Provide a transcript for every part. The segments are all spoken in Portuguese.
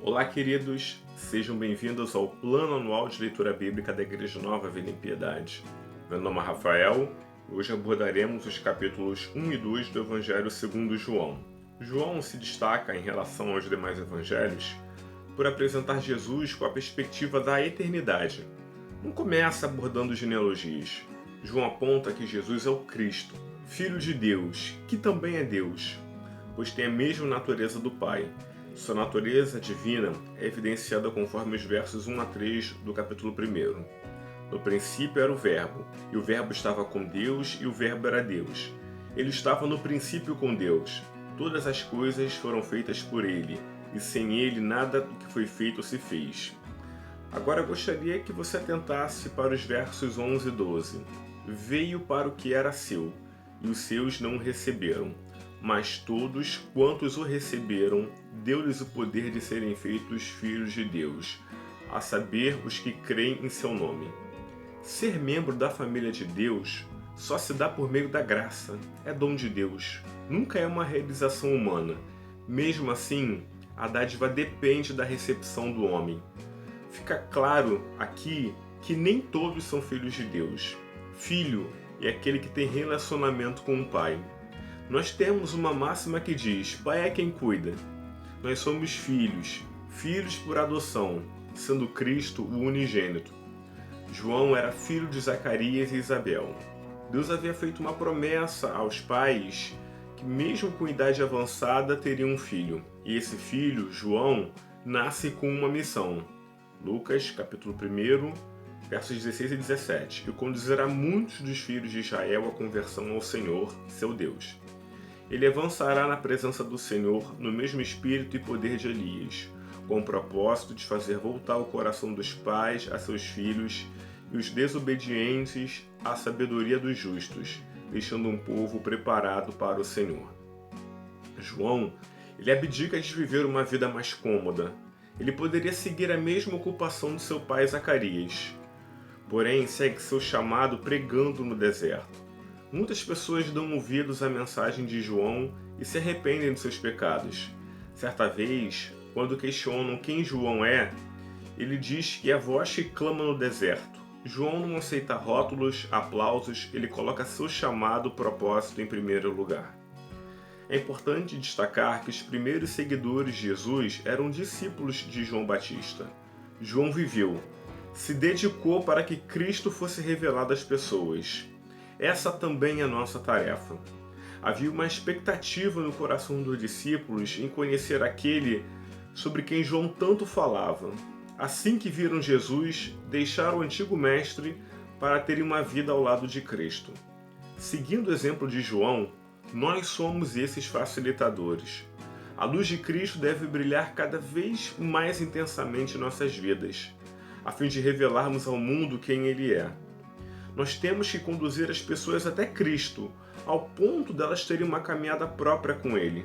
Olá, queridos, sejam bem-vindos ao Plano Anual de Leitura Bíblica da Igreja Nova Vida em Piedade. Meu nome é Rafael e hoje abordaremos os capítulos 1 e 2 do Evangelho segundo João. João se destaca em relação aos demais evangelhos por apresentar Jesus com a perspectiva da eternidade. Não começa abordando genealogias. João aponta que Jesus é o Cristo, Filho de Deus, que também é Deus, pois tem a mesma natureza do Pai. Sua natureza divina é evidenciada conforme os versos 1 a 3 do capítulo 1. No princípio era o Verbo, e o Verbo estava com Deus, e o Verbo era Deus. Ele estava no princípio com Deus. Todas as coisas foram feitas por ele, e sem ele nada do que foi feito se fez. Agora eu gostaria que você atentasse para os versos 11 e 12. Veio para o que era seu, e os seus não o receberam. Mas todos quantos o receberam, deu-lhes o poder de serem feitos filhos de Deus, a saber, os que creem em seu nome. Ser membro da família de Deus só se dá por meio da graça, é dom de Deus, nunca é uma realização humana. Mesmo assim, a dádiva depende da recepção do homem. Fica claro aqui que nem todos são filhos de Deus. Filho é aquele que tem relacionamento com o Pai. Nós temos uma máxima que diz: Pai é quem cuida. Nós somos filhos, filhos por adoção, sendo Cristo o unigênito. João era filho de Zacarias e Isabel. Deus havia feito uma promessa aos pais que mesmo com idade avançada teriam um filho. E esse filho, João, nasce com uma missão. Lucas, capítulo 1, versos 16 e 17. E conduzirá muitos dos filhos de Israel à conversão ao Senhor, seu Deus. Ele avançará na presença do Senhor no mesmo espírito e poder de Elias, com o propósito de fazer voltar o coração dos pais a seus filhos e os desobedientes à sabedoria dos justos, deixando um povo preparado para o Senhor. João, ele abdica de viver uma vida mais cômoda. Ele poderia seguir a mesma ocupação de seu pai Zacarias, porém segue seu chamado pregando no deserto. Muitas pessoas dão ouvidos à mensagem de João e se arrependem de seus pecados. Certa vez, quando questionam quem João é, ele diz que é a voz que clama no deserto. João não aceita rótulos, aplausos, ele coloca seu chamado propósito em primeiro lugar. É importante destacar que os primeiros seguidores de Jesus eram discípulos de João Batista. João viveu, se dedicou para que Cristo fosse revelado às pessoas. Essa também é a nossa tarefa. Havia uma expectativa no coração dos discípulos em conhecer aquele sobre quem João tanto falava. Assim que viram Jesus, deixaram o antigo mestre para terem uma vida ao lado de Cristo. Seguindo o exemplo de João, nós somos esses facilitadores. A luz de Cristo deve brilhar cada vez mais intensamente em nossas vidas, a fim de revelarmos ao mundo quem Ele é. Nós temos que conduzir as pessoas até Cristo, ao ponto delas terem uma caminhada própria com Ele.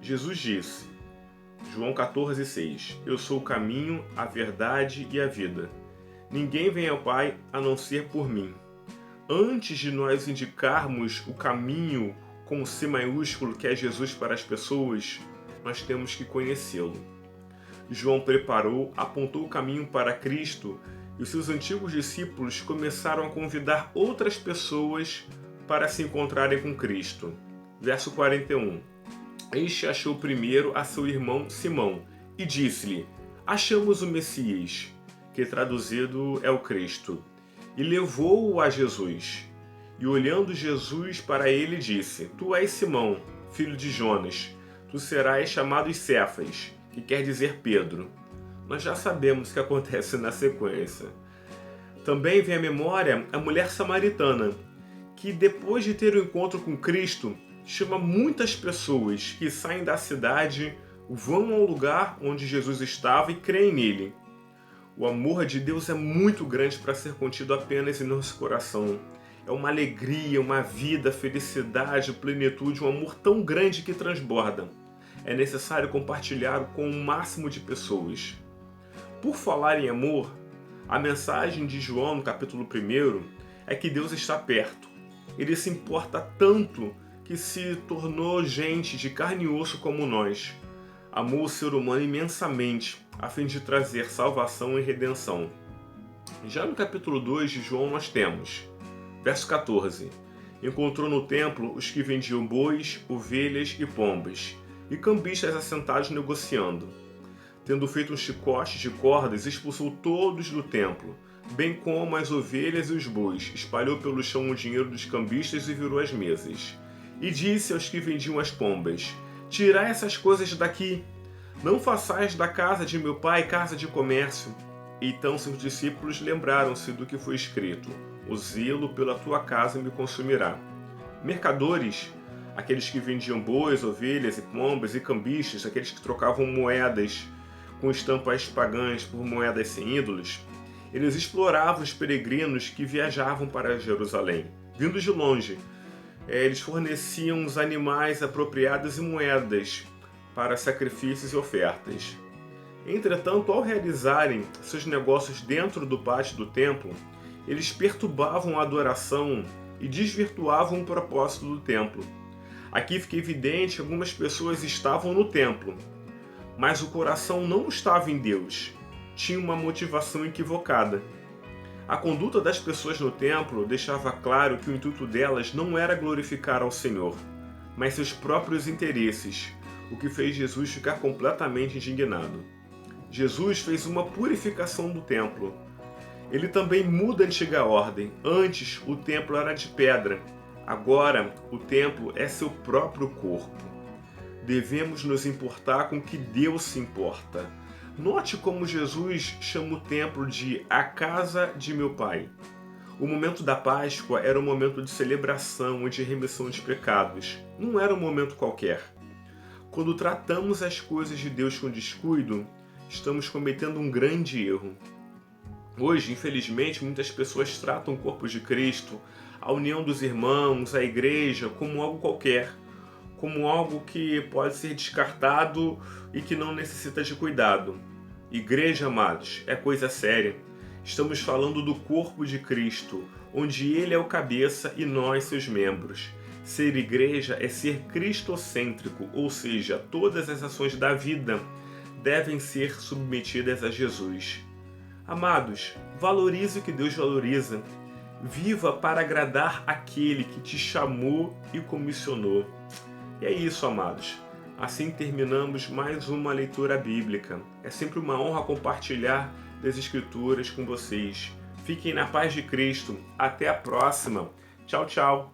Jesus disse, João 14,6, Eu sou o caminho, a verdade e a vida. Ninguém vem ao Pai a não ser por mim. Antes de nós indicarmos o caminho com o C maiúsculo que é Jesus para as pessoas, nós temos que conhecê-lo. João preparou, apontou o caminho para Cristo e os seus antigos discípulos começaram a convidar outras pessoas para se encontrarem com Cristo. Verso 41. Este achou primeiro a seu irmão Simão e disse-lhe, Achamos o Messias, que traduzido é o Cristo, e levou-o a Jesus. E olhando Jesus para ele disse, Tu és Simão, filho de Jonas, tu serás chamado Cefas, que quer dizer Pedro. Nós já sabemos o que acontece na sequência. Também vem à memória a mulher samaritana, que depois de ter o encontro com Cristo, chama muitas pessoas que saem da cidade, vão ao lugar onde Jesus estava e creem nele. O amor de Deus é muito grande para ser contido apenas em nosso coração. É uma alegria, uma vida, felicidade, plenitude, um amor tão grande que transborda. É necessário compartilhar com o máximo de pessoas. Por falar em amor, a mensagem de João no capítulo 1 é que Deus está perto. Ele se importa tanto que se tornou gente de carne e osso como nós. amou o ser humano imensamente, a fim de trazer salvação e redenção. Já no capítulo 2 de João nós temos, verso 14: encontrou no templo os que vendiam bois, ovelhas e pombas, e cambistas assentados negociando. Tendo feito um chicote de cordas, expulsou todos do templo, bem como as ovelhas e os bois, espalhou pelo chão o dinheiro dos cambistas e virou as mesas. E disse aos que vendiam as pombas: tirai essas coisas daqui, não façais da casa de meu pai casa de comércio. Então seus discípulos lembraram-se do que foi escrito: o zelo pela tua casa me consumirá. Mercadores, aqueles que vendiam bois, ovelhas e pombas, e cambistas, aqueles que trocavam moedas com estampas pagãs por moedas sem ídolos, eles exploravam os peregrinos que viajavam para Jerusalém. Vindos de longe, eles forneciam os animais apropriados e moedas para sacrifícios e ofertas. Entretanto, ao realizarem seus negócios dentro do pátio do templo, eles perturbavam a adoração e desvirtuavam o propósito do templo. Aqui fica evidente que algumas pessoas estavam no templo, mas o coração não estava em Deus, tinha uma motivação equivocada. A conduta das pessoas no templo deixava claro que o intuito delas não era glorificar ao Senhor, mas seus próprios interesses, o que fez Jesus ficar completamente indignado. Jesus fez uma purificação do templo. Ele também muda a antiga ordem. Antes, o templo era de pedra. Agora, o templo é seu próprio corpo. Devemos nos importar com o que Deus se importa. Note como Jesus chama o templo de a casa de meu Pai. O momento da Páscoa era um momento de celebração e de remissão de pecados. Não era um momento qualquer. Quando tratamos as coisas de Deus com descuido, estamos cometendo um grande erro. Hoje, infelizmente, muitas pessoas tratam o corpo de Cristo, a união dos irmãos, a igreja, como algo qualquer, como algo que pode ser descartado e que não necessita de cuidado. Igreja, amados, é coisa séria. Estamos falando do corpo de Cristo, onde Ele é o cabeça e nós seus membros. Ser igreja é ser cristocêntrico, ou seja, todas as ações da vida devem ser submetidas a Jesus. Amados, valorize o que Deus valoriza. Viva para agradar aquele que te chamou e comissionou. E é isso, amados. Assim terminamos mais uma leitura bíblica. É sempre uma honra compartilhar das Escrituras com vocês. Fiquem na paz de Cristo. Até a próxima. Tchau, tchau.